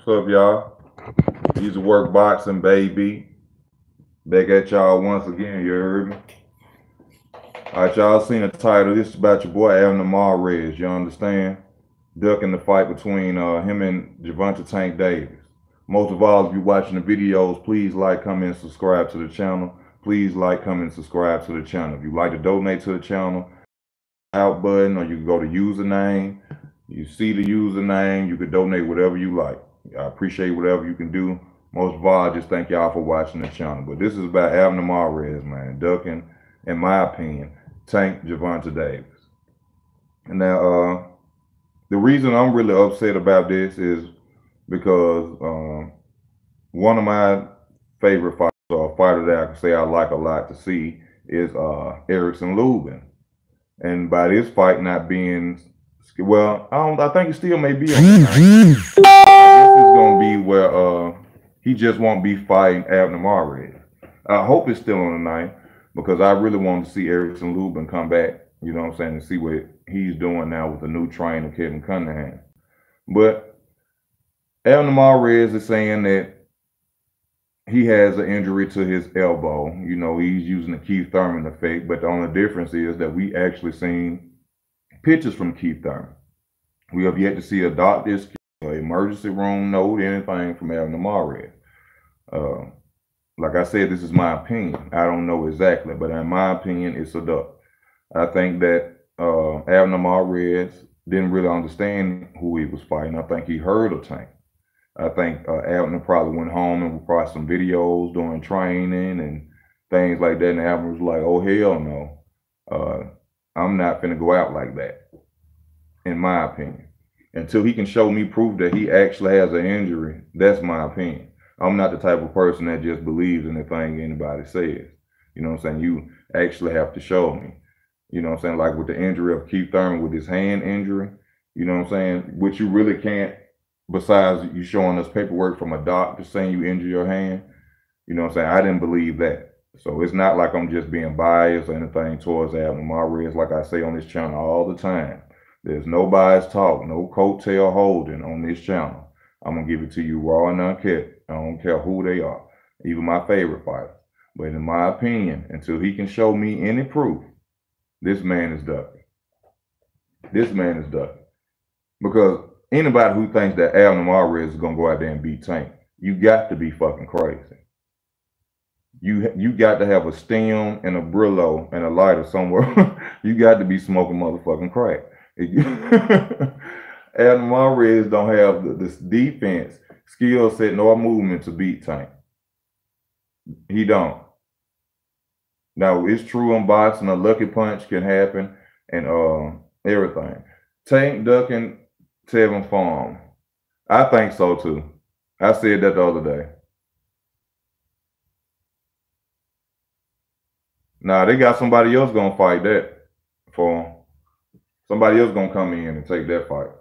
What's up, y'all? Easy Work Boxing, baby. Back at y'all once again, you heard me? Alright, y'all seen the title. This is about your boy Abner, you understand? Ducking the fight between him and Gervonta Tank Davis. Most of all, if you're watching the videos, please like, comment, and subscribe to the channel. Please like, comment, and subscribe to the channel. If you'd like to donate to the channel, out button, or you can go to username. You see the username, you can donate whatever you like. I appreciate whatever you can do. Most of all, I just thank y'all for watching the channel. But this is about Abner, man, ducking, in my opinion, Tank Gervonta Davis. And now, the reason I'm really upset about this is because one of my favorite fighters, or a fighter that I can say I like a lot to see, is Erickson Lubin. And by this fight not being, well, I think it still may be on the night. I guess it's gonna be where he just won't be fighting Abner. I hope it's still on the night because I really want to see Erickson Lubin come back. You know what I'm saying? And see what he's doing now with the new trainer Kevin Cunningham. But Abner is saying that he has an injury to his elbow. You know, he's using the Keith Thurman effect, but the only difference is that we actually seen pictures from Keith Thurman. We have yet to see a doctor's emergency room note, anything from Abner. Like I said, this is my opinion. I don't know exactly, but in my opinion, it's a duck. I think that Abner didn't really understand who he was fighting. I think he heard of Tank. I think Abner probably went home and watched some videos doing training and things like that. And Abner was like, oh, hell no. I'm not finna go out like that, in my opinion. Until he can show me proof that he actually has an injury, that's my opinion. I'm not the type of person that just believes in anything anybody says. You know what I'm saying? You actually have to show me. You know what I'm saying? Like with the injury of Keith Thurman with his hand injury, you know what I'm saying? Which you really can't, besides you showing us paperwork from a doctor saying you injured your hand, you know what I'm saying? I didn't believe that. So it's not like I'm just being biased or anything towards Abner. Like I say on this channel all the time, there's no bias talk, no coattail holding on this channel. I'm going to give it to you raw and uncut. I don't care who they are, even my favorite fighter. But in my opinion, until he can show me any proof, this man is ducking. This man is ducking. Because anybody who thinks that Abner is going to go out there and beat Tank, you got to be fucking crazy. You got to have a stem and a Brillo and a lighter somewhere. You got to be smoking motherfucking crack. Abner don't have this defense, skill set, nor movement to beat Tank. He don't. Now, it's true in boxing, a lucky punch can happen and everything. Tank ducking Tevin Farm. I think so too. I said that the other day. Now they got somebody else gonna fight that for him. Somebody else gonna come in and take that fight.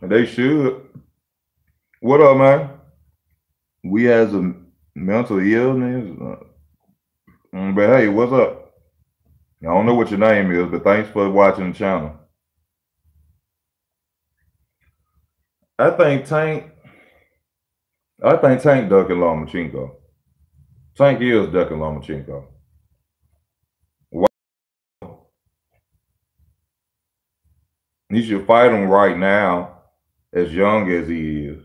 They should. What up, man? We has a mental illness. But hey, what's up? I don't know what your name is, but thanks for watching the channel. I think Tank ducking Lomachenko. Tank is ducking Lomachenko. Wow. He should fight him right now, as young as he is.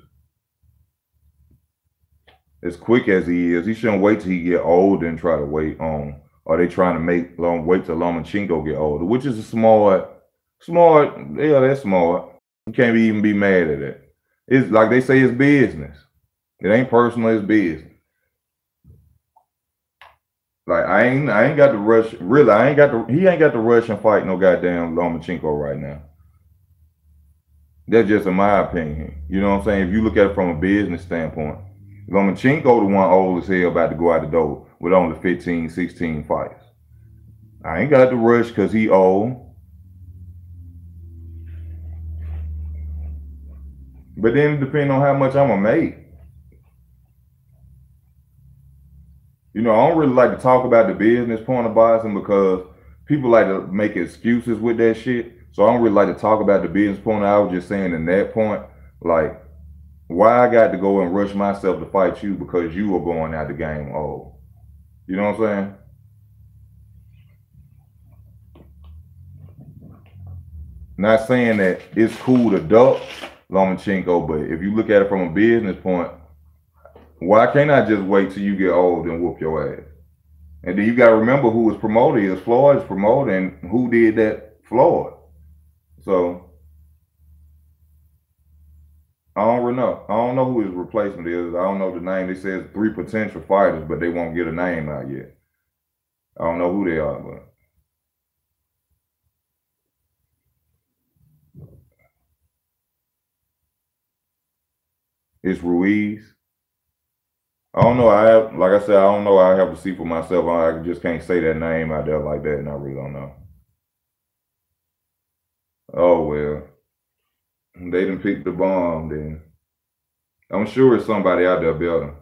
As quick as he is. He shouldn't wait till he get older and try to wait on. Or they trying to wait till Lomachenko get older, which is a smart, yeah, that's smart. You can't even be mad at it. It's like they say, it's business. It ain't personal, it's business. Like I ain't got to rush. Really, he ain't got to rush and fight no goddamn Lomachenko right now. That's just in my opinion. You know what I'm saying? If you look at it from a business standpoint, Lomachenko the one old as hell about to go out the door with only 15, 16 fights. I ain't got to rush because he old. But then it depends on how much I'm going to make. You know, I don't really like to talk about the business point of boxing because people like to make excuses with that shit. So I don't really like to talk about the business point. I was just saying in that point, like, why I got to go and rush myself to fight you because you are going out the game old. You know what I'm saying? Not saying that it's cool to duck Lomachenko, but if you look at it from a business point, why can't I just wait till you get old and whoop your ass? And then you got to remember who was promoted is Floyd's promoter, and who did that? Floyd. So I don't really know. I don't know who his replacement is. I don't know the name. They says 3 potential fighters, but they won't get a name out yet. I don't know who they are, but it's Ruiz. I don't know. Like I said, I don't know. I have to see for myself. I just can't say that name out there like that, and I really don't know. Oh well, they didn't pick the bomb. Then I'm sure it's somebody out there better.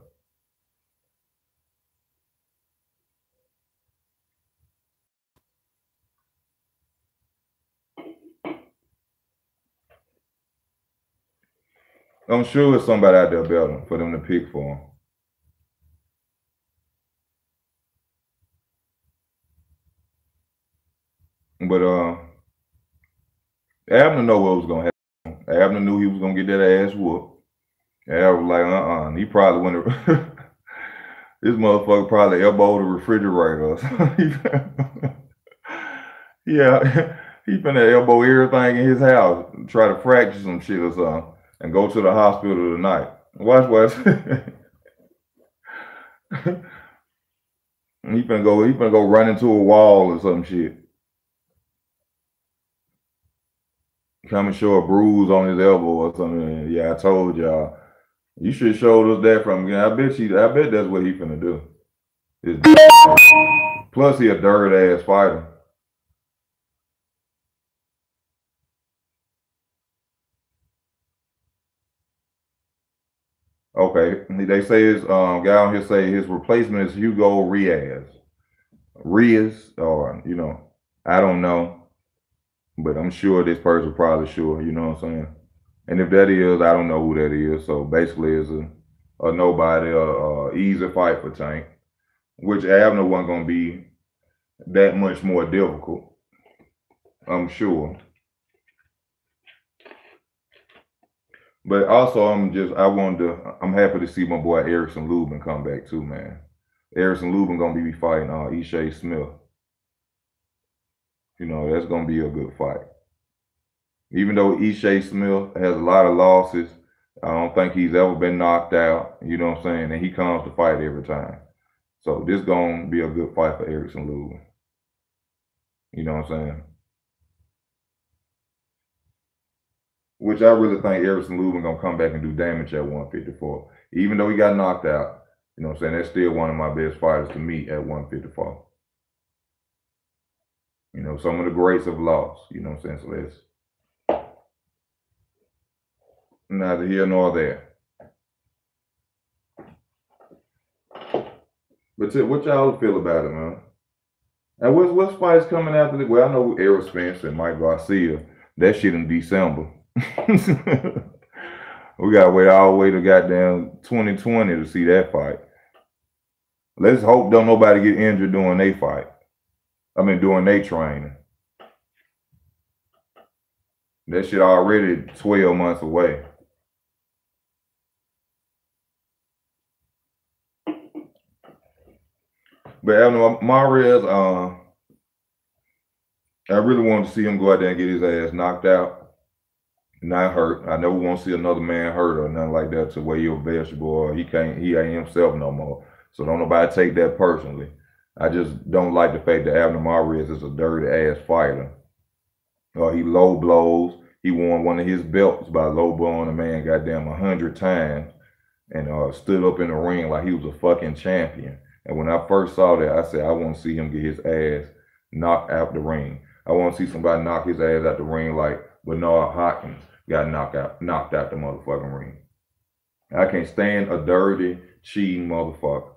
I'm sure it's somebody out there better for them to pick for. But Abner know what was gonna happen. Abner knew he was gonna get that ass whooped. Abner was like, He probably went. This motherfucker probably elbowed the refrigerator or something. Yeah, he finna elbow everything in his house, try to fracture some shit or something, and go to the hospital tonight. Watch what. He finna go run into a wall or some shit. Come and show a bruise on his elbow or something. Yeah, I told y'all. You should have showed us that from again. I bet that's what he finna do. Plus he a dirt ass fighter. Okay. They say his guy on here say his replacement is Hugo Riaz. Riaz, or I don't know. But I'm sure this person probably sure, you know what I'm saying? And if that is, I don't know who that is. So basically it's a nobody, easy fight for Tank, which Abner wasn't gonna be that much more difficult, I'm sure. But also I'm happy to see my boy Erickson Lubin come back too, man. Erickson Lubin gonna be fighting Ishe Smith. That's gonna be a good fight. Even though Ishe Smith has a lot of losses, I don't think he's ever been knocked out. You know what I'm saying? And he comes to fight every time. So this gonna be a good fight for Erickson Lubin. You know what I'm saying? Which I really think Erickson Lubin gonna come back and do damage at 154. Even though he got knocked out, you know what I'm saying? That's still one of my best fighters to meet at 154. Some of the greats have lost. You know what I'm saying? So that's neither here nor there. But what y'all feel about it, man? And what's fights coming after this? Well, I know Errol Spence and Mike Garcia. That shit in December. We gotta wait all the way to goddamn 2020 to see that fight. Let's hope don't nobody get injured during they fight. During they training. That shit already 12 months away. But Abner Mares, I really want to see him go out there and get his ass knocked out, not hurt. I never want to see another man hurt or nothing like that to where you're a vegetable or he ain't himself no more. So don't nobody take that personally. I just don't like the fact that Abner Mares is a dirty ass fighter. He low blows. He won one of his belts by low blowing a man goddamn 100 times and stood up in the ring like he was a fucking champion. And when I first saw that, I said, I want to see him get his ass knocked out the ring. I want to see somebody knock his ass out the ring like Bernard Hopkins got knocked out the motherfucking ring. I can't stand a dirty, cheating motherfucker.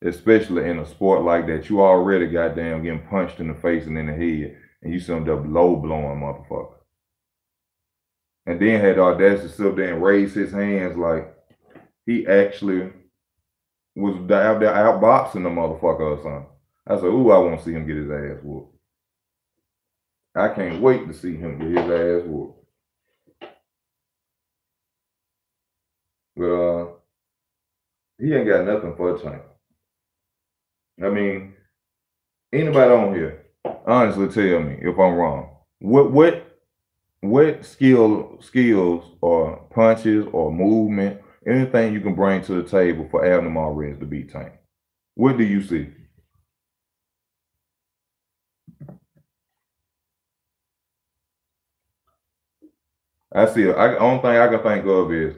especially in a sport like that. You already goddamn getting punched in the face and in the head, and you some low blowing motherfucker. And then had the audacity to sit there and raise his hands like he actually was out there outboxing the motherfucker or something. I said, ooh, I want to see him get his ass whooped. I can't wait to see him get his ass whooped. But he ain't got nothing for a Tank. I mean, anybody on here, honestly tell me if I'm wrong. What skills or punches or movement, anything you can bring to the table for Abner Mares to beat Tank? What do you see? I see. Only thing I can think of is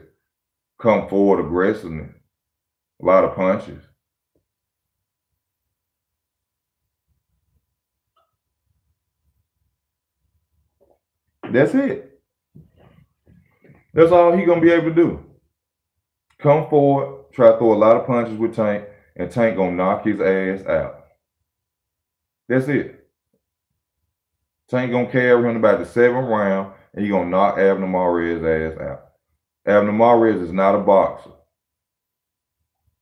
come forward aggressiveness. A lot of punches. That's it. That's all he gonna be able to do. Come forward, try to throw a lot of punches with Tank, and Tank gonna knock his ass out. That's it. Tank gonna carry him about the 7th round, and he gonna knock Abner Mares' ass out. Abner Mares is not a boxer.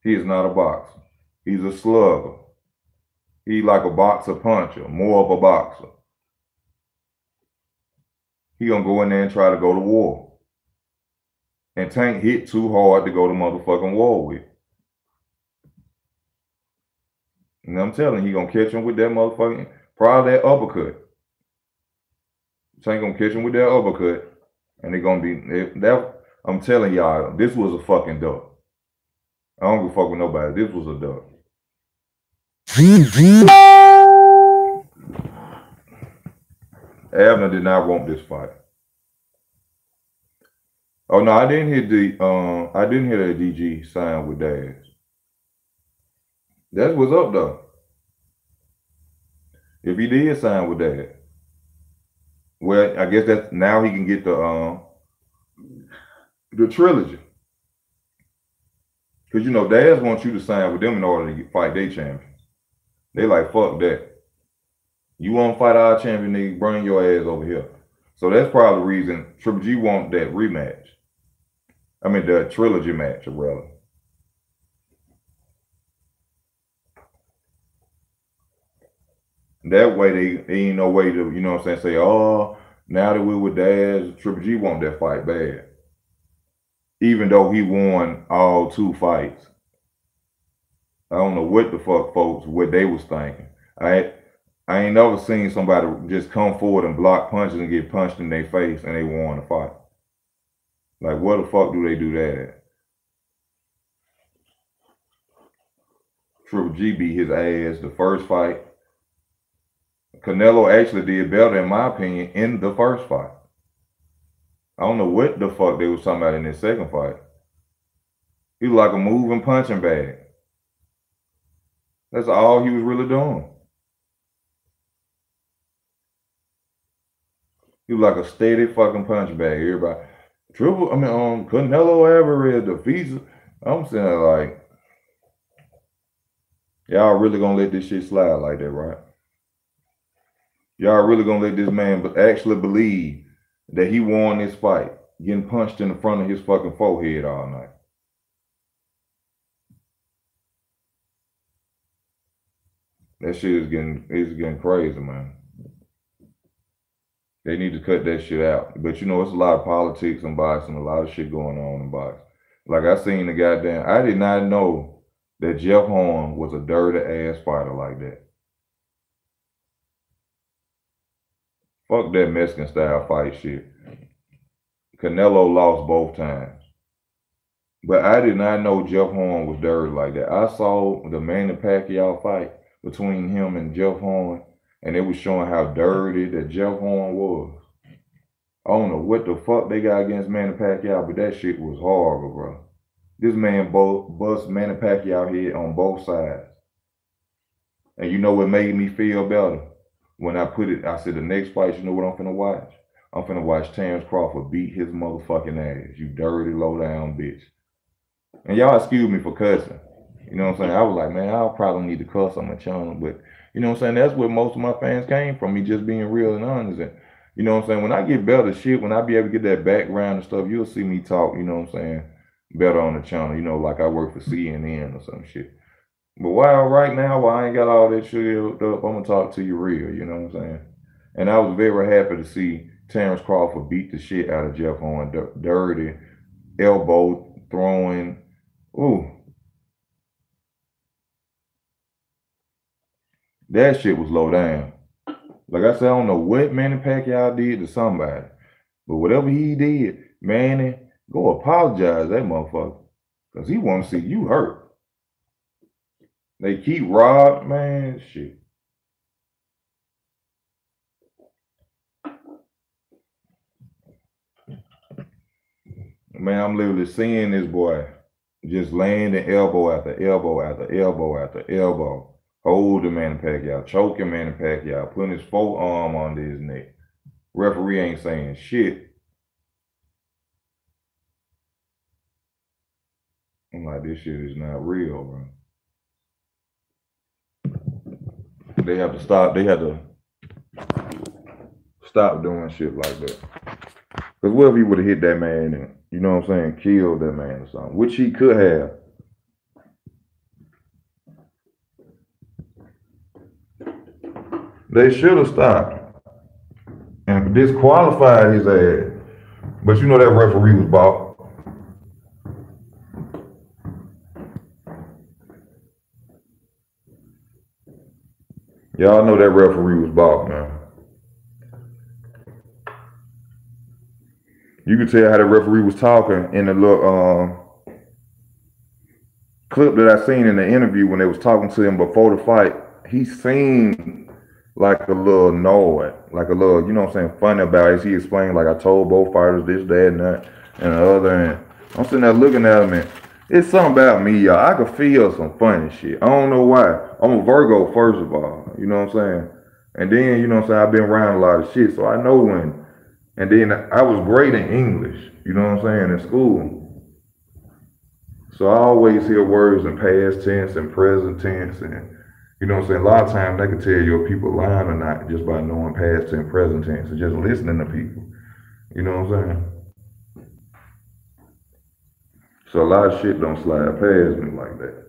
He is not a boxer. He's a slugger. He's like a boxer puncher, more of a boxer. He gonna go in there and try to go to war. And Tank hit too hard to go to motherfucking war with. And I'm telling you, he gonna catch him with that motherfucking, probably that uppercut. Tank gonna catch him with that uppercut, and they gonna be that. I'm telling y'all, this was a fucking duck. I don't give a fuck with nobody. This was a duck. Abner did not want this fight. Oh no, I didn't hear that DG sign with Daz. That's what's up though. If he did sign with Daz, well, I guess that's now he can get the trilogy. Cause you know Daz wants you to sign with them in order to fight their champions. They like fuck that. You want to fight our champion, nigga, bring your ass over here. So that's probably the reason Triple G want that rematch. I mean the trilogy match, rather. That way they ain't no way to, you know what I'm saying, say, oh, now that we're with Daz, Triple G want that fight bad. Even though he won all 2 fights. I don't know what the fuck folks, what they was thinking. I ain't never seen somebody just come forward and block punches and get punched in their face and they won the fight. Like, where the fuck do they do that at? Triple G beat his ass the first fight. Canelo actually did better, in my opinion, in the first fight. I don't know what the fuck they was talking about in this second fight. He was like a moving punching bag. That's all he was really doing. He was like a steady fucking punch bag. Everybody, Canelo Alvarez defeats. I'm saying like, y'all really gonna let this shit slide like that, right? Y'all really gonna let this man actually believe that he won this fight, getting punched in the front of his fucking forehead all night? That shit is getting crazy, man. They need to cut that shit out. But you know, it's a lot of politics in boxing, a lot of shit going on in boxing. Like I seen the goddamn, I did not know that Jeff Horn was a dirty ass fighter like that. Fuck that Mexican style fight shit. Canelo lost both times. But I did not know Jeff Horn was dirty like that. I saw the Manny Pacquiao fight between him and Jeff Horn, and it was showing how dirty that Jeff Horn was. I don't know what the fuck they got against Manny Pacquiao, but that shit was horrible, bro. This man bust Manny Pacquiao head on both sides. And you know what made me feel better? When I put it, I said the next fight, you know what I'm finna watch? I'm finna watch Terrence Crawford beat his motherfucking ass, you dirty low down bitch. And y'all excuse me for cussing. You know what I'm saying? I was like, man, I'll probably need to cuss on my channel, but you know what I'm saying? That's where most of my fans came from, me just being real and honest. And you know what I'm saying? When I get better shit, when I be able to get that background and stuff, you'll see me talk, you know what I'm saying, better on the channel, you know, like I work for CNN or some shit. But while right now, while I ain't got all that shit up, I'm gonna talk to you real, you know what I'm saying? And I was very happy to see Terrence Crawford beat the shit out of Jeff Horn, dirty, elbow throwing. Ooh, that shit was low down. Like I said, I don't know what Manny Pacquiao did to somebody, but whatever he did, Manny, go apologize to that motherfucker, cause he want to see you hurt. They keep Rob, man, shit. Man, I'm literally seeing this boy just landing elbow after elbow after elbow after elbow. Holding Manny Pacquiao, choking Manny Pacquiao, putting his forearm under his neck. Referee ain't saying shit. I'm like, this shit is not real, bro. They have to stop. They have to stop doing shit like that. Because what if he would have hit that man and, you know what I'm saying, killed that man or something, which he could have. They should have stopped and disqualified his ass. But you know that referee was bought. Y'all know that referee was bought, man. You could tell how the referee was talking in the little clip that I seen in the interview when they was talking to him before the fight. He seemed like a little annoyed, like a little, you know what I'm saying, funny about it. As he explained, like I told both fighters this, that, and that, and the other. And I'm sitting there looking at him, and it's something about me, y'all. I could feel some funny shit. I don't know why. I'm a Virgo, first of all. You know what I'm saying? And then, you know what I'm saying, I've been around a lot of shit, so I know when. And then I was great in English, you know what I'm saying, in school. So I always hear words in past tense and present tense, and you know what I'm saying? A lot of times they can tell you if people lying or not just by knowing past tense, present tense, and just listening to people. You know what I'm saying? So a lot of shit don't slide past me like that.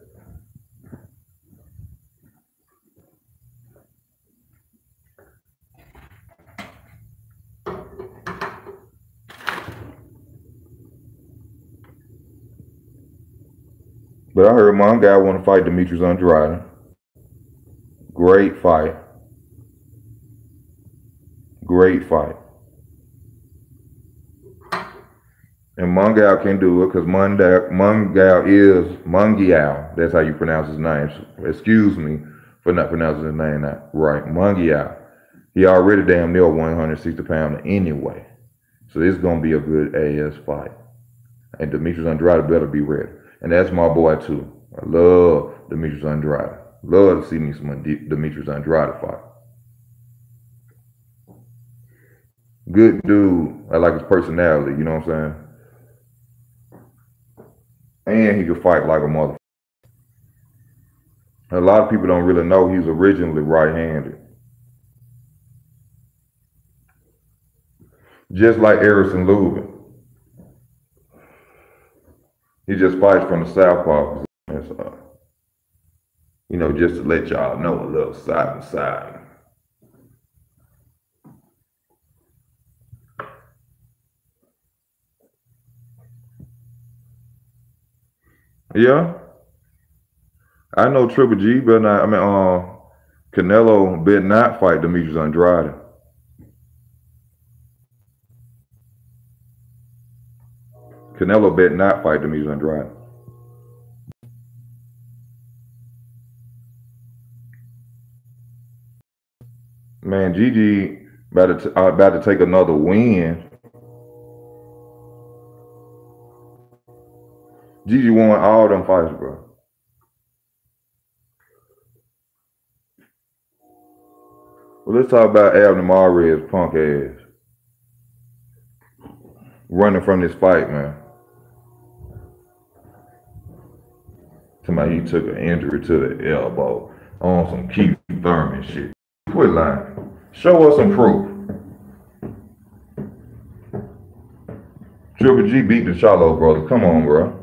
But I heard one guy want to fight Demetrius Andrade. Great fight. Great fight. And Mungal can do it because Mungal is Mungiao. That's how you pronounce his name. Excuse me for not pronouncing his name right. Mungiao. He already damn near 160 pounds anyway. So this is going to be a good ass fight. And Demetrius Andrade better be ready. And that's my boy too. I love Demetrius Andrade. Love to see me some Demetrius Andrade fight. Good dude. I like his personality, you know what I'm saying? And he could fight like a mother. A lot of people don't really know he's originally right-handed. Just like Erison Lubin. He just fights from the southpaw position. So, you know, just to let y'all know a little side to side. Yeah. I know Triple G better not, Canelo better not fight Demetrius Andrade. Canelo better not fight Demetrius Andrade. Man, Gigi about to take another win. Gigi won all them fights, bro. Well, let's talk about Abner punk ass running from this fight, man. Somebody he took an injury to the elbow on some Keith Thurman shit. Quit lying. Show us some proof. Triple G beat the Charlo brothers. Come on, bro.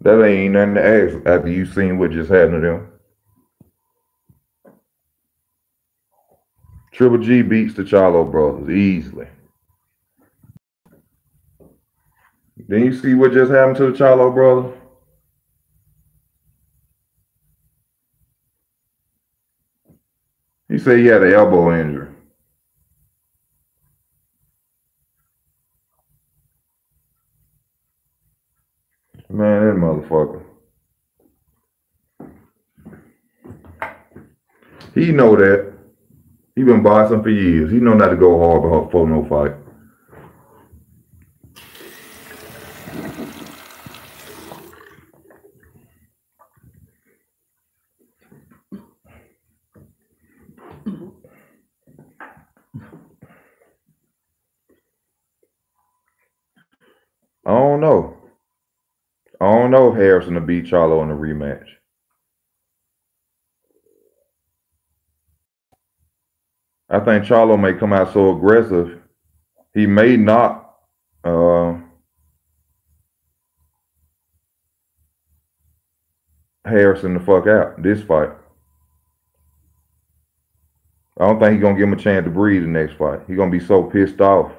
That ain't nothing to ask after you seen what just happened to them. Triple G beats the Charlo brothers easily. Then you see what just happened to the Charlo brothers? He said he had an elbow injury. Man, that motherfucker. He know that. He been boxing for years. He know not to go hard before no fight. I don't know. I don't know if Harrison will beat Charlo in a rematch. I think Charlo may come out so aggressive, he may knock Harrison the fuck out this fight. I don't think he's gonna give him a chance to breathe the next fight. He's gonna be so pissed off.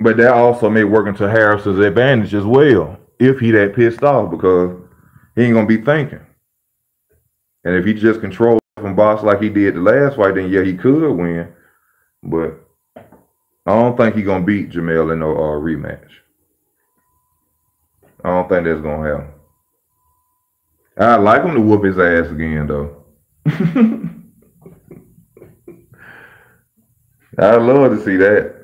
But that also may work into Harrison's advantage as well, if he that pissed off, because he ain't gonna be thinking. And if he just controls and box like he did the last fight, then yeah, he could win. But I don't think he's gonna beat Jamel in no rematch. I don't think that's gonna happen. I'd like him to whoop his ass again though. I'd love to see that.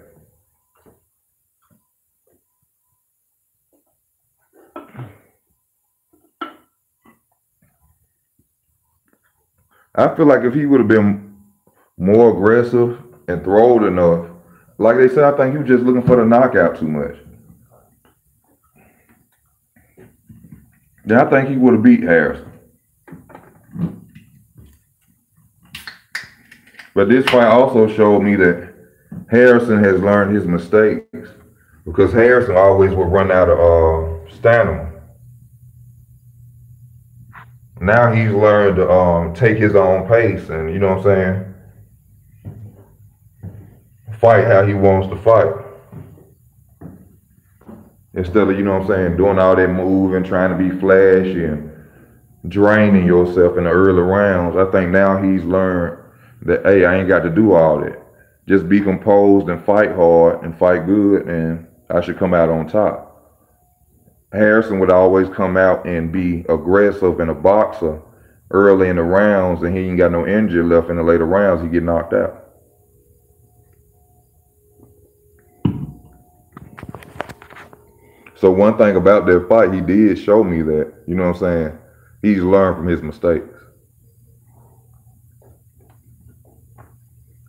I feel like if he would have been more aggressive and throwed enough, like they said, I think he was just looking for the knockout too much. Then I think he would have beat Harrison. But this fight also showed me that Harrison has learned his mistakes, because Harrison always would run out of stamina. Now he's learned to take his own pace and, you know what I'm saying, fight how he wants to fight. Instead of, you know what I'm saying, doing all that moving, trying to be flashy and draining yourself in the early rounds. I think now he's learned that, hey, I ain't got to do all that. Just be composed and fight hard and fight good, and I should come out on top. Harrison would always come out and be aggressive and a boxer early in the rounds, and he ain't got no injury left in the later rounds. He get knocked out. So one thing about that fight, he did show me that, you know what I'm saying, he's learned from his mistakes.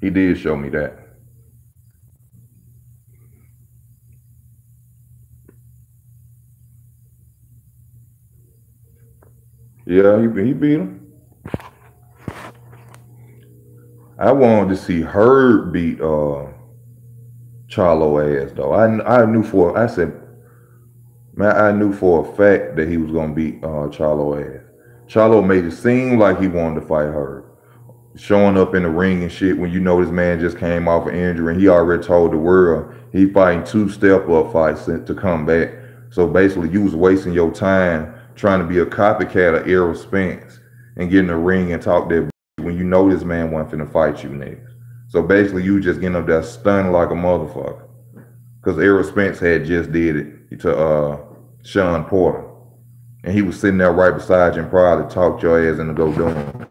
He did show me that. Yeah, he beat him. I wanted to see Herb beat Charlo ass though. I knew for I knew for a fact that he was gonna beat Charlo ass. Charlo made it seem like he wanted to fight Herb, showing up in the ring and shit when you know this man just came off an injury and he already told the world he fighting 2 step-up fights to come back. So basically you was wasting your time trying to be a copycat of Errol Spence and get in the ring and talk that when you know this man wasn't finna fight you next. So basically you just getting up there stunned like a motherfucker. Because Errol Spence had just did it to Sean Porter. And he was sitting there right beside you and probably talked your ass into go doing it.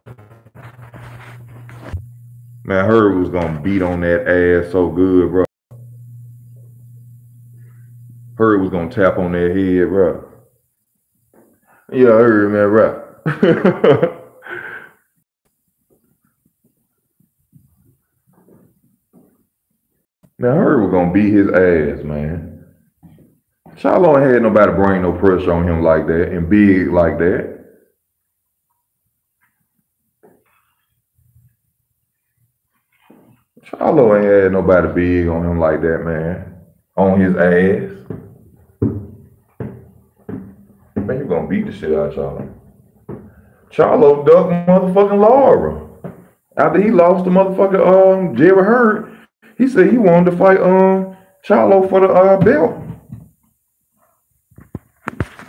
Man, Herb was gonna beat on that ass so good, bro. Herb was gonna tap on that head, bro. Yeah, I heard, man, bro. Now Herb was gonna beat his ass, man. Charlo ain't had nobody bring no pressure on him like that and big like that. Charlo ain't had nobody big on him like that, man. On his ass. Man, you gonna beat the shit out of Charlo. Charlo ducked motherfucking Laura. After he lost the motherfucker Jerry Hurd, he said he wanted to fight Charlo for the belt.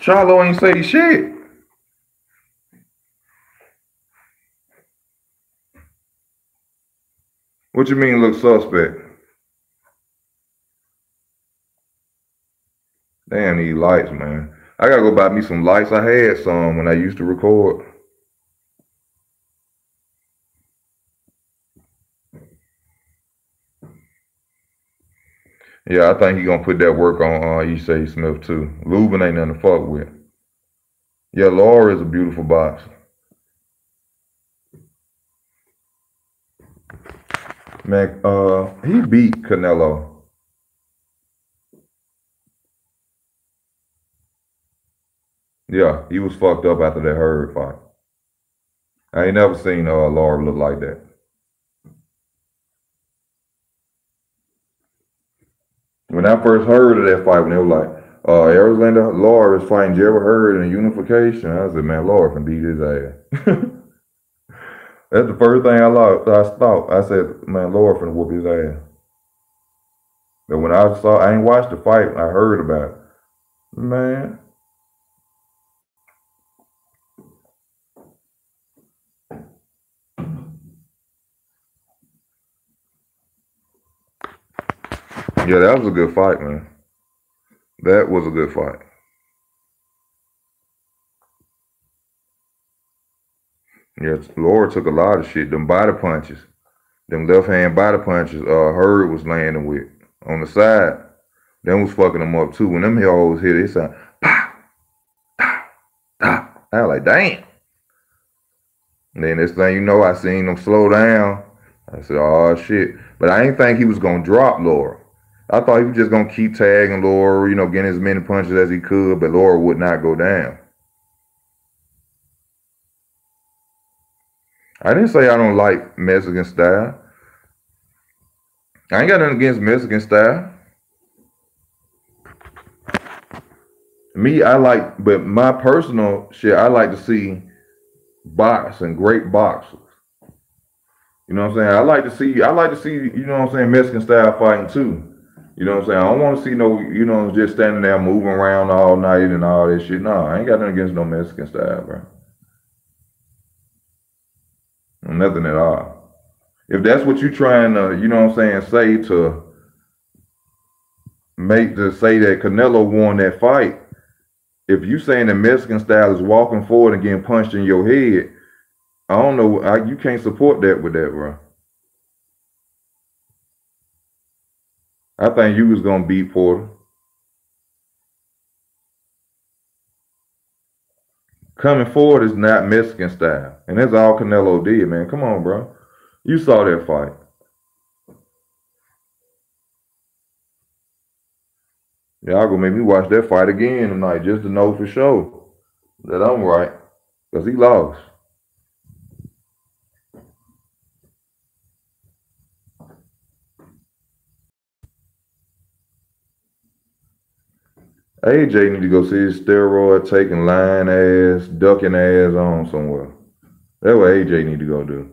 Charlo ain't say shit. What you mean look suspect? Damn these lights, man. I gotta go buy me some lights. I had some when I used to record. Yeah, I think he gonna put that work on E.J. Smith too. Lubin ain't nothing to fuck with. Yeah, Laura is a beautiful boxer. Man, he beat Canelo. Yeah, he was fucked up after that Hurd fight. I ain't never seen Laura look like that. When I first heard of that fight, when they were like, Arizona Laura is fighting Gerald Hurd in a unification, I said, man, Laura can beat his ass. That's the first thing I thought. I said, man, Laura finna whoop his ass. But when I ain't watched the fight, I heard about it. Man. Yeah, that was a good fight, man. That was a good fight. Yeah, Laura took a lot of shit. Them body punches. Them left hand body punches Hurd was landing with on the side. Them was fucking them up too. When them hoes hit, it sound pow, pow, pow. I was like, damn. And then this thing, you know, I seen them slow down. I said, oh shit. But I didn't think he was gonna drop Laura. I thought he was just gonna keep tagging Laura, you know, getting as many punches as he could, but Laura would not go down. I didn't say I don't like Mexican style. I ain't got nothing against Mexican style. Me, I like, but my personal shit, I like to see boxing, great boxers. You know what I'm saying? I like to see, you know what I'm saying, Mexican style fighting too. You know what I'm saying? I don't want to see no, you know, just standing there moving around all night and all that shit. No, I ain't got nothing against no Mexican style, bro. Nothing at all. If that's what you're trying to, you know what I'm saying, say to say that Canelo won that fight, if you saying the Mexican style is walking forward and getting punched in your head, I don't know, you can't support that with that, bro. I think you was gonna beat Porter. Coming forward is not Mexican style, and that's all Canelo did, man. Come on, bro. You saw that fight. Y'all gonna make me watch that fight again tonight just to know for sure that I'm right, because he lost. AJ need to go see his steroid taking lying ass, ducking ass on somewhere. That's what AJ need to go do.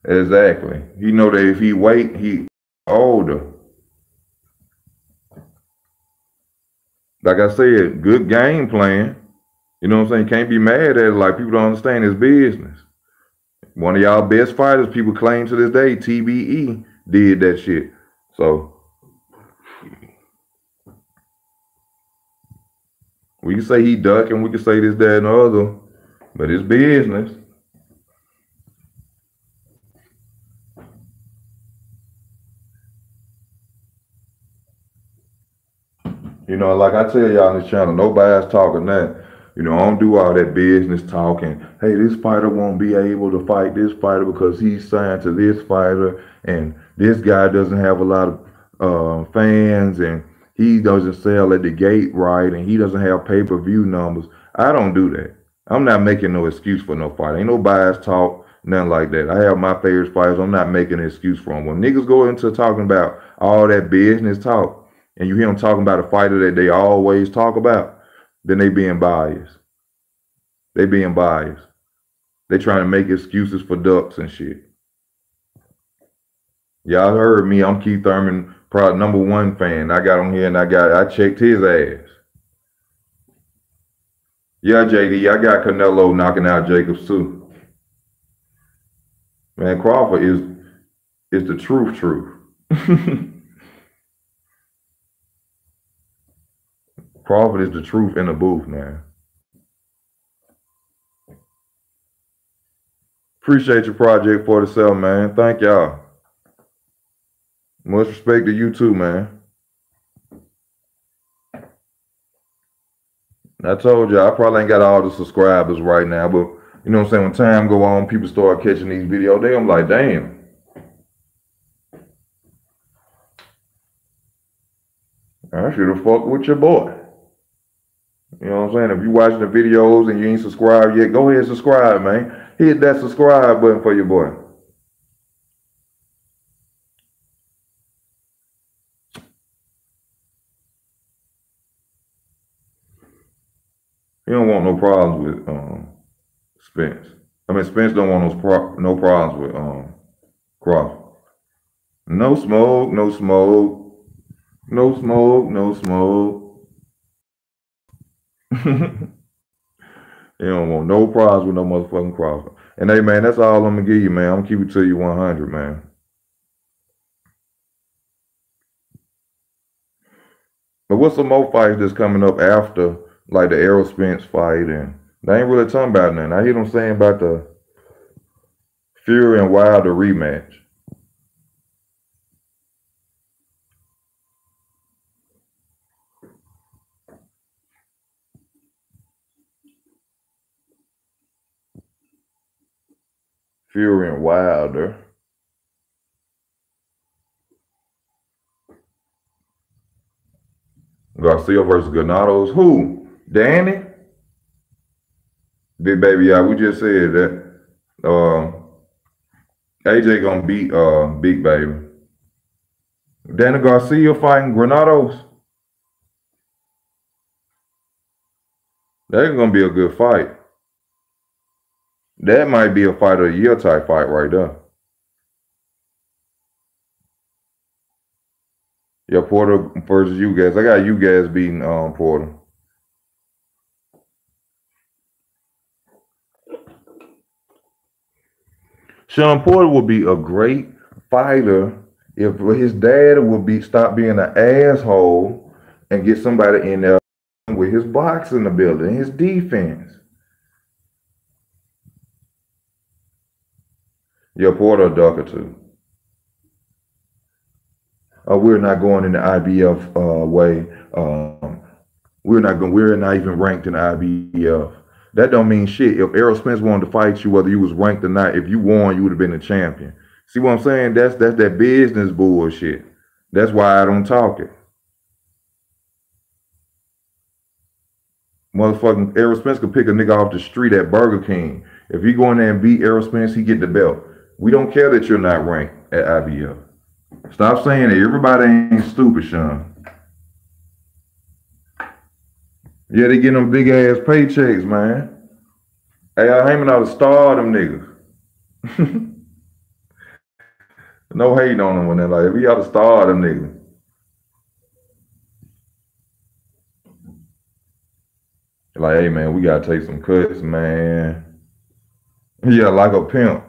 Exactly. He know that if he wait, he older. Like I said, good game plan. You know what I'm saying? Can't be mad at it. Like people don't understand his business. One of y'all best fighters, people claim to this day, TBE did that shit. So we can say he ducking, we can say this, that, and the other, but it's business. You know, like I tell y'all on this channel, nobody's talking that. You know, I don't do all that business talking. Hey, this fighter won't be able to fight this fighter because he's signed to this fighter, and this guy doesn't have a lot of fans, and he doesn't sell at the gate right, and he doesn't have pay-per-view numbers. I don't do that. I'm not making no excuse for no fight. Ain't no bias talk, nothing like that. I have my favorite fighters. I'm not making an excuse for them. When niggas go into talking about all that business talk, and you hear them talking about a fighter that they always talk about, then they being biased. They being biased. They trying to make excuses for ducks and shit. Y'all heard me. I'm Keith Thurman, probably #1 fan. I got on here and I checked his ass. Yeah, JD, I got Canelo knocking out Jacobs too. Man, Crawford is the truth. Crawford is the truth in the booth, man. Appreciate your Project 47, man. Thank y'all. Much respect to you too, man. I told you I probably ain't got all the subscribers right now, but you know what I'm saying? When time go on, people start catching these videos. I'm like, damn. I should have fucked with your boy. You know what I'm saying? If you watching the videos and you ain't subscribed yet, go ahead and subscribe, man. Hit that subscribe button for your boy. He don't want no problems with Spence. I mean, Spence don't want no problems with Crawford. No smoke, no smoke. No smoke, no smoke. He don't want no problems with no motherfucking Crawford. And hey, man, that's all I'm gonna give you, man. I'm gonna keep it to you 100, man. But what's some more fights that's coming up after, like the Errol Spence fight, and they ain't really talking about nothing. I hear them saying about the Fury and Wilder rematch. Fury and Wilder. Garcia versus Granados. Who? Danny? Big baby, yeah, we just said that. AJ gonna beat Big Baby. Danny Garcia fighting Granados. That's gonna be a good fight. That might be a fight of the year type fight right there. Yeah, Porter versus you guys. I got you guys beating Porter. Sean Porter would be a great fighter if his dad would stop being an asshole and get somebody in there with his boxing ability, his defense. Yeah, Porter a ducker too. We're not going in the IBF way. We're not even ranked in the IBF. That don't mean shit. If Errol Spence wanted to fight you, whether you was ranked or not, if you won, you would have been a champion. See what I'm saying? That's that business bullshit. That's why I don't talk it. Motherfucking Errol Spence could pick a nigga off the street at Burger King. If he go in there and beat Errol Spence, he get the belt. We don't care that you're not ranked at IBF. Stop saying that. Everybody ain't stupid, Sean. Yeah, they getting them big ass paychecks, man. Hey, Heyman ought to star them niggas. No hating on them when they're like, we ought to star them niggas. Like, hey man, we gotta take some cuts, man. Yeah, like a pimp.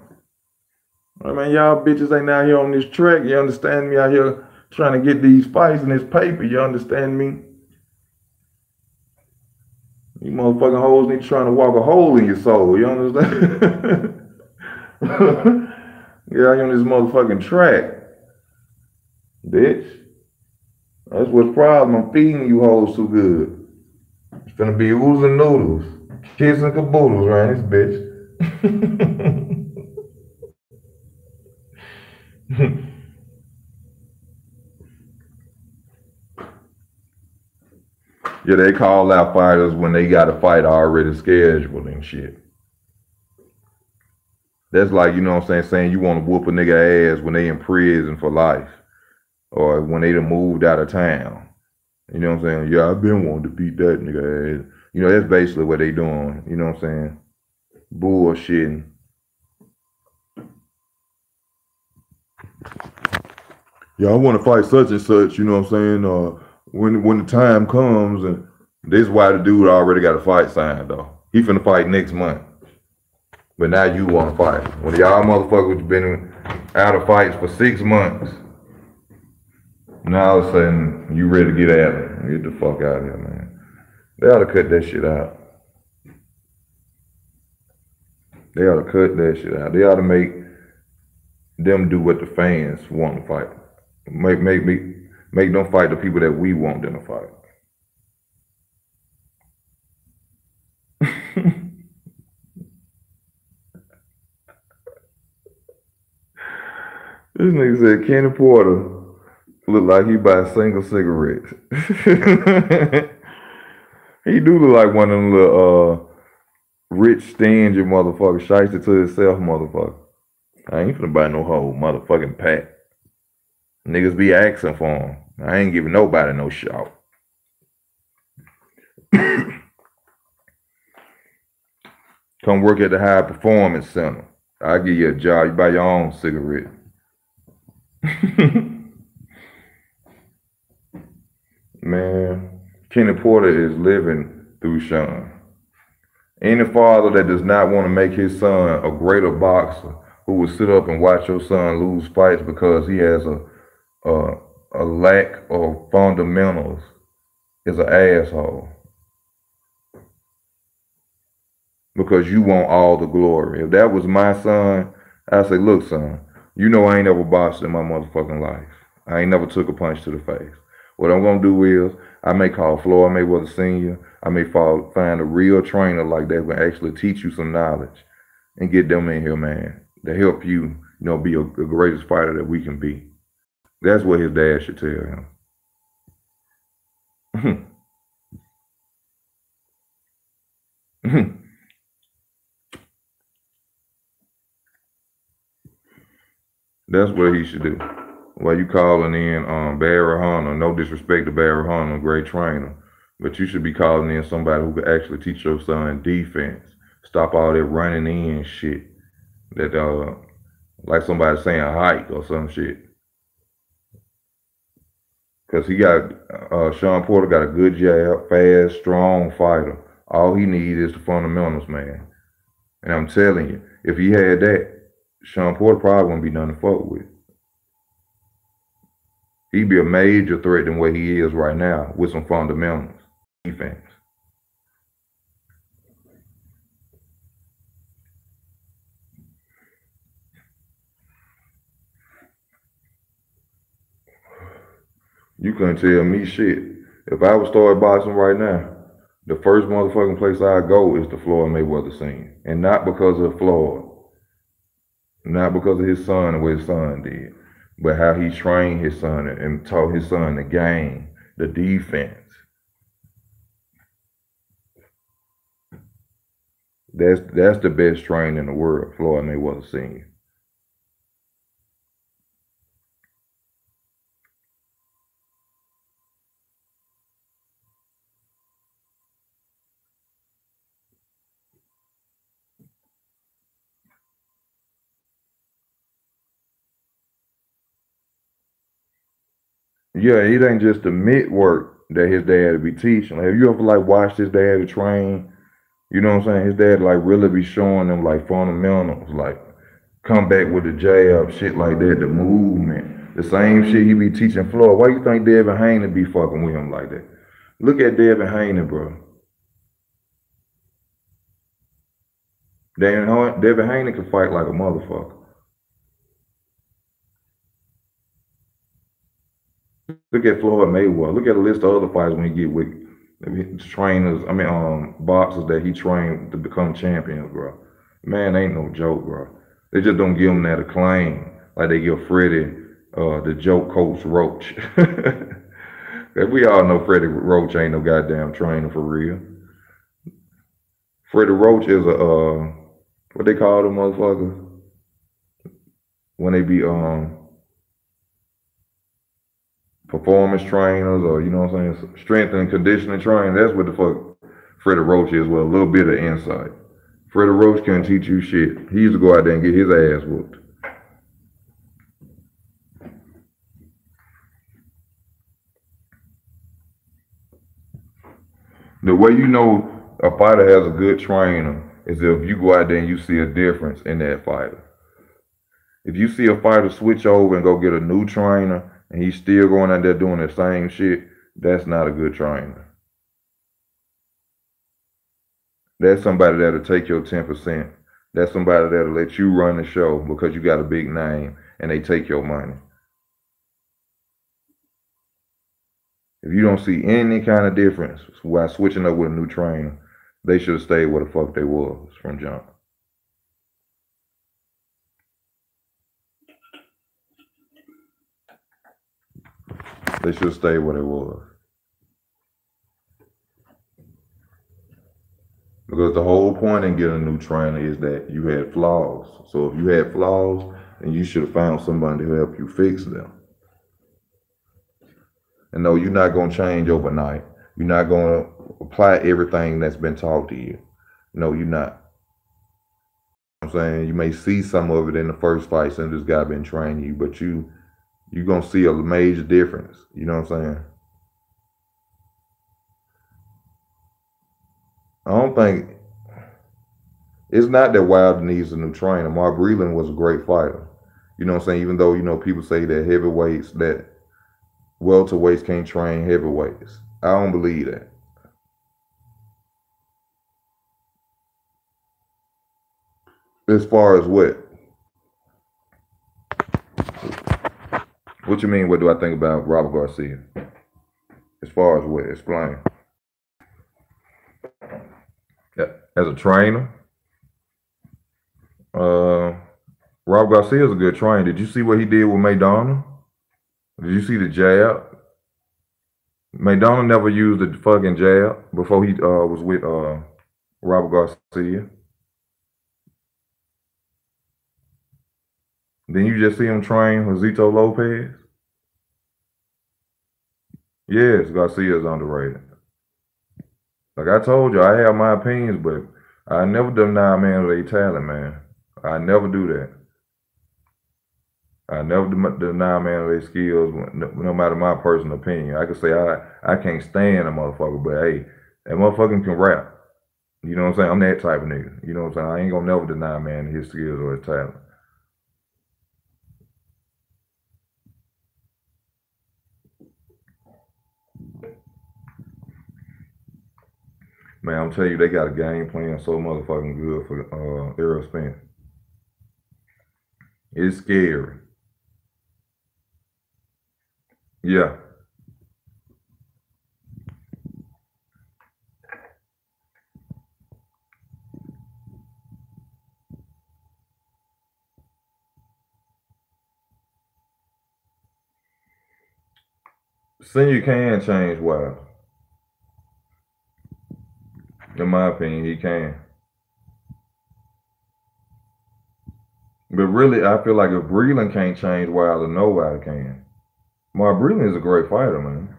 I mean, y'all bitches ain't out here on this track. You understand me? Out here trying to get these fights and this paper. You understand me? You motherfucking hoes need trying to walk a hole in your soul. You understand? Yeah, you on this motherfucking track, bitch. That's what's the problem. I'm feeding you hoes too good. It's gonna be oozing noodles. Kids and caboodles around this bitch. Yeah, they call out fighters when they got a fight already scheduled and shit. That's like, you know what I'm saying you want to whoop a nigga ass when they in prison for life. Or when they done moved out of town. You know what I'm saying? Yeah, I've been wanting to beat that nigga ass. You know, that's basically what they doing. You know what I'm saying? Bullshitting. Yeah, I want to fight such and such, you know what I'm saying? When the time comes, and this is why the dude already got a fight signed though. He finna fight next month. But now you want to fight. When y'all motherfuckers been out of fights for 6 months, now all of a sudden you ready to get at it. Get the fuck out of here, man. They ought to cut that shit out. They ought to cut that shit out. They ought to make them do what the fans want to fight. Make them fight the people that we want them to fight. This nigga said Kenny Porter look like he buy single cigarettes. He do look like one of them little rich stingy motherfuckers, shiesty to himself motherfucker. I ain't finna buy no whole motherfucking pack. Niggas be asking for him. I ain't giving nobody no shot. Come work at the high performance center. I'll give you a job. You buy your own cigarette. Man, Kenny Porter is living through Sean. Any father that does not want to make his son a greater boxer who will sit up and watch your son lose fights because he has a lack of fundamentals is an asshole. Because you want all the glory. If that was my son, I'd say, look, son, you know I ain't never boxed in my motherfucking life. I ain't never took a punch to the face. What I'm gonna do is I may call Floyd Mayweather Sr. I may find a real trainer like that who can actually teach you some knowledge and get them in here, man, to help you, be the greatest fighter that we can be. That's what his dad should tell him. That's what he should do. While you calling in Barry Hunter, no disrespect to Barry Hunter, great trainer, but you should be calling in somebody who could actually teach your son defense. Stop all that running in shit. That like somebody saying hike or some shit. Cause he got Sean Porter got a good jab, fast, strong fighter. All he needs is the fundamentals, man. And I'm telling you, if he had that, Sean Porter probably wouldn't be nothing to fuck with. He'd be a major threat than what he is right now with some fundamentals, defense. You couldn't tell me shit. If I would start boxing right now, the first motherfucking place I go is the Floyd Mayweather scene. And not because of Floyd. Not because of his son and what his son did. But how he trained his son and taught his son the game, the defense. That's the best trainer in the world, Floyd Mayweather Sr. Yeah, it ain't just the mitt work that his dad be teaching. Have you ever watched his dad train? You know what I'm saying? His dad really be showing them fundamentals, come back with the jab, shit like that, the movement. The same shit he be teaching Floyd. Why you think Devin Haney be fucking with him like that? Look at Devin Haney, bro. Devin Haney can fight like a motherfucker. Look at Floyd Mayweather. Look at a list of other fighters when he get with Trainers, boxers that he trained to become champions, bro. Man, ain't no joke, bro. They just don't give him that acclaim like they give Freddie, the joke coach Roach. 'Cause we all know Freddie Roach ain't no goddamn trainer for real. Freddie Roach is a what they call them motherfuckers when they be performance trainers, or you know what I'm saying, strength and conditioning training. That's what the fuck Freddie Roach is, with a little bit of insight. Freddie Roach can't teach you shit. He used to go out there and get his ass whooped. The way you know a fighter has a good trainer is if you go out there and you see a difference in that fighter. If you see a fighter switch over and go get a new trainer and he's still going out there doing the same shit, that's not a good trainer. That's somebody that'll take your 10%. That's somebody that'll let you run the show because you got a big name and they take your money. If you don't see any kind of difference while switching up with a new trainer, they should have stayed where the fuck they was from jump. They should have stayed where they was. Because the whole point in getting a new trainer is that you had flaws. So if you had flaws, then you should have found somebody to help you fix them. And no, you're not going to change overnight. You're not going to apply everything that's been taught to you. No, you're not. I'm saying you may see some of it in the first fight since this guy been training you, but you're going to see a major difference. You know what I'm saying? I don't think, it's not that Wilder needs a new trainer. Mark Breland was a great fighter. You know what I'm saying? Even though, people say that heavyweights, that welterweights can't train heavyweights. I don't believe that. As far as what? What you mean, what do I think about Robert Garcia? As far as what? Explain. As a trainer, Rob Garcia is a good trainer. Did you see what he did with Maidana? Did you see the jab? Maidana never used the fucking jab before he was with Robert Garcia. Then you just see him train Josito Lopez. Yes, Garcia is underrated. Like I told you, I have my opinions, but I never deny a man their talent, man. I never do that. I never deny a man their skills, no matter my personal opinion. I can say I can't stand a motherfucker, but hey, that motherfucker can rap. You know what I'm saying? I'm that type of nigga. You know what I'm saying? I ain't gonna never deny a man his skills or his talent. Man, I'm telling you, they got a game plan so motherfucking good for Errol Spence. It's scary. Yeah. Senior can change Wild. In my opinion, he can. But really, I feel like if Breland can't change Wilder, nobody can. Mark Breland is a great fighter, man.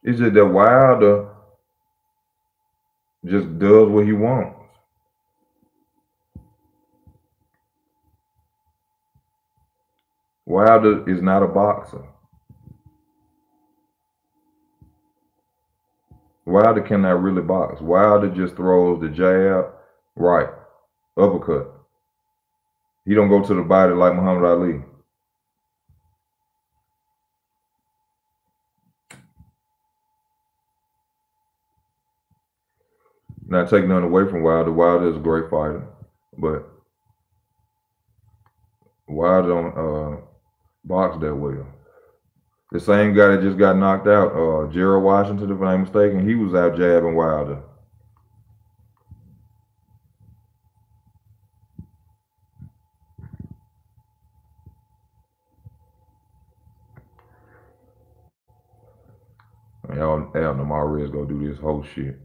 It's just that Wilder just does what he wants. Wilder is not a boxer. Wilder cannot really box. Wilder just throws the jab, right, uppercut. He don't go to the body like Muhammad Ali. Not taking nothing away from Wilder. Wilder is a great fighter, but Wilder don't box that well. The same guy that just got knocked out, Gerald Washington, if I'm mistaken, he was out jabbing Wilder. And Abner Mares gonna do this whole shit.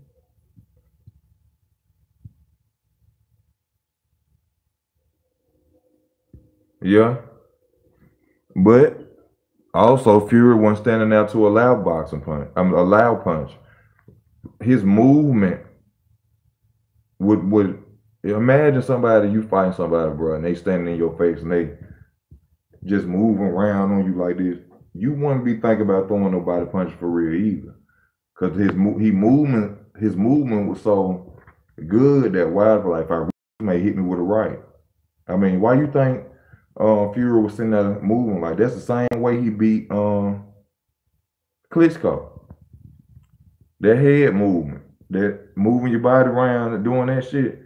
Yeah, but also Fury wasn't standing out to allow boxing punch. Allow punch. His movement would imagine somebody you fighting somebody, bro, and they standing in your face and they just moving around on you like this. You wouldn't be thinking about throwing nobody punch for real either, cause his movement was so good that Wilder like, if I really may hit me with a right. I mean, why you think Fury was sitting there moving like that's the same way he beat Klitschko? That head movement, that moving your body around and doing that shit.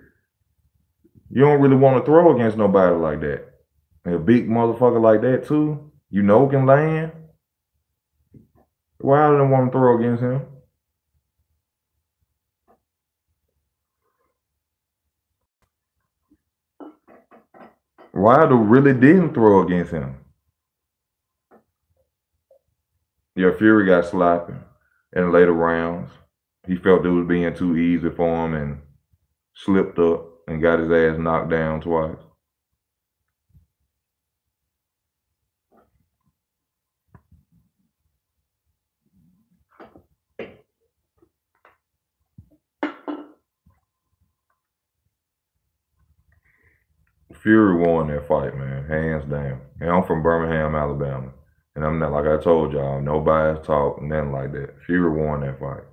You don't really want to throw against nobody like that. And a big motherfucker like that too, you know can land. Wilder didn't want to throw against him. Wilder really didn't throw against him. Yeah, Fury got sloppy in later rounds. He felt it was being too easy for him and slipped up and got his ass knocked down twice. Fury won that fight, man, hands down. And I'm from Birmingham, Alabama. And I'm not, like I told y'all, no bias talk, nothing like that. Fury won that fight.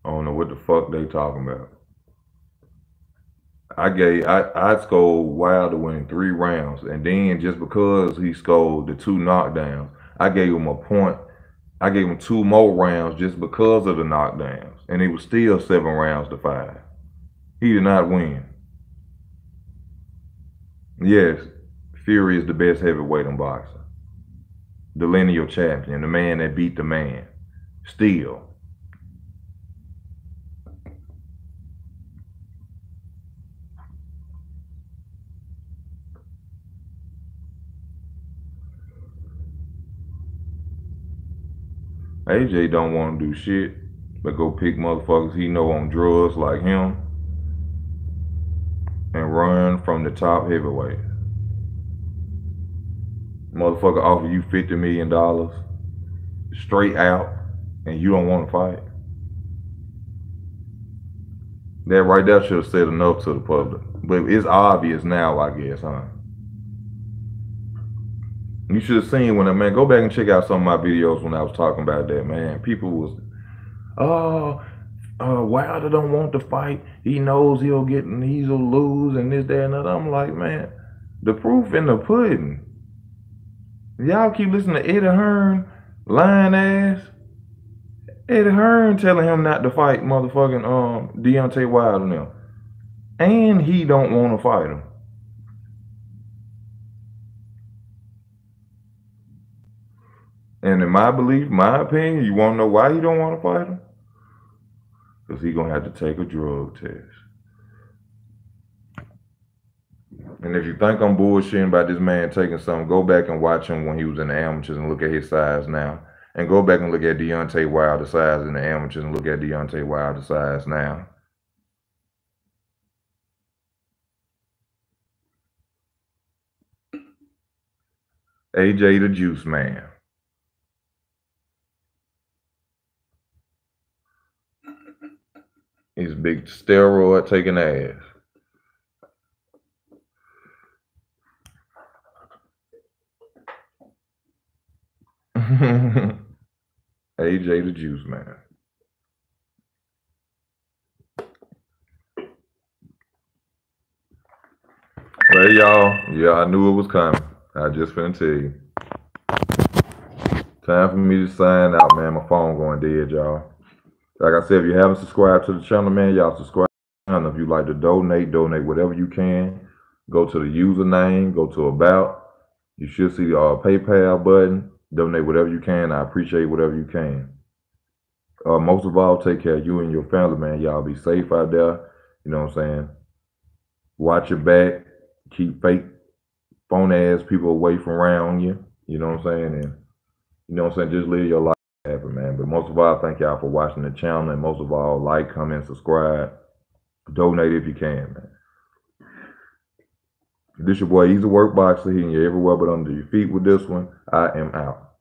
I don't know what the fuck they talking about. I scored Wilder winning 3 rounds, and then just because he scored the 2 knockdowns, I gave him a point. I gave him 2 more rounds just because of the knockdowns, and it was still 7 rounds to 5. He did not win. Yes, Fury is the best heavyweight in boxing, the lineal champion, the man that beat the man. Still. AJ don't want to do shit but go pick motherfuckers he know on drugs like him and run from the top heavyweight. Motherfucker offer you $50 million straight out and you don't want to fight. That right there should have said enough to the public. But it's obvious now, I guess, huh? You should have seen when man, go back and check out some of my videos when I was talking about that, man. People was, Wilder don't want to fight. He knows he'll lose and this, that, and that. I'm like, man, the proof in the pudding. Y'all keep listening to Eddie Hearn, lying ass. Eddie Hearn telling him not to fight motherfucking Deontay Wilder now. And he don't want to fight him. And in my belief, my opinion, you want to know why he don't want to fight him? Because he going to have to take a drug test. And if you think I'm bullshitting about this man taking something, go back and watch him when he was in the amateurs and look at his size now. And go back and look at Deontay Wilder's size in the amateurs and look at Deontay Wilder's size now. AJ the Juice Man. He's big steroid taking ass. AJ the Juice Man. Well, y'all, yeah, I knew it was coming. I just finna tell you. Time for me to sign out, man. My phone going dead, y'all. Like I said, if you haven't subscribed to the channel, man, y'all subscribe. channel. If you like to donate whatever you can. Go to the username, go to about. You should see the PayPal button. Donate whatever you can. I appreciate whatever you can. Most of all, take care of you and your family, man. Y'all be safe out there. You know what I'm saying? Watch your back. Keep fake phone ass people away from around you. You know what I'm saying? And you know what I'm saying? Just live your life happy, man. But most of all, thank y'all for watching the channel. And most of all, like, comment, subscribe. Donate if you can, man. This your boy, Easy Work Boxer, hitting you everywhere but under your feet with this one. I am out.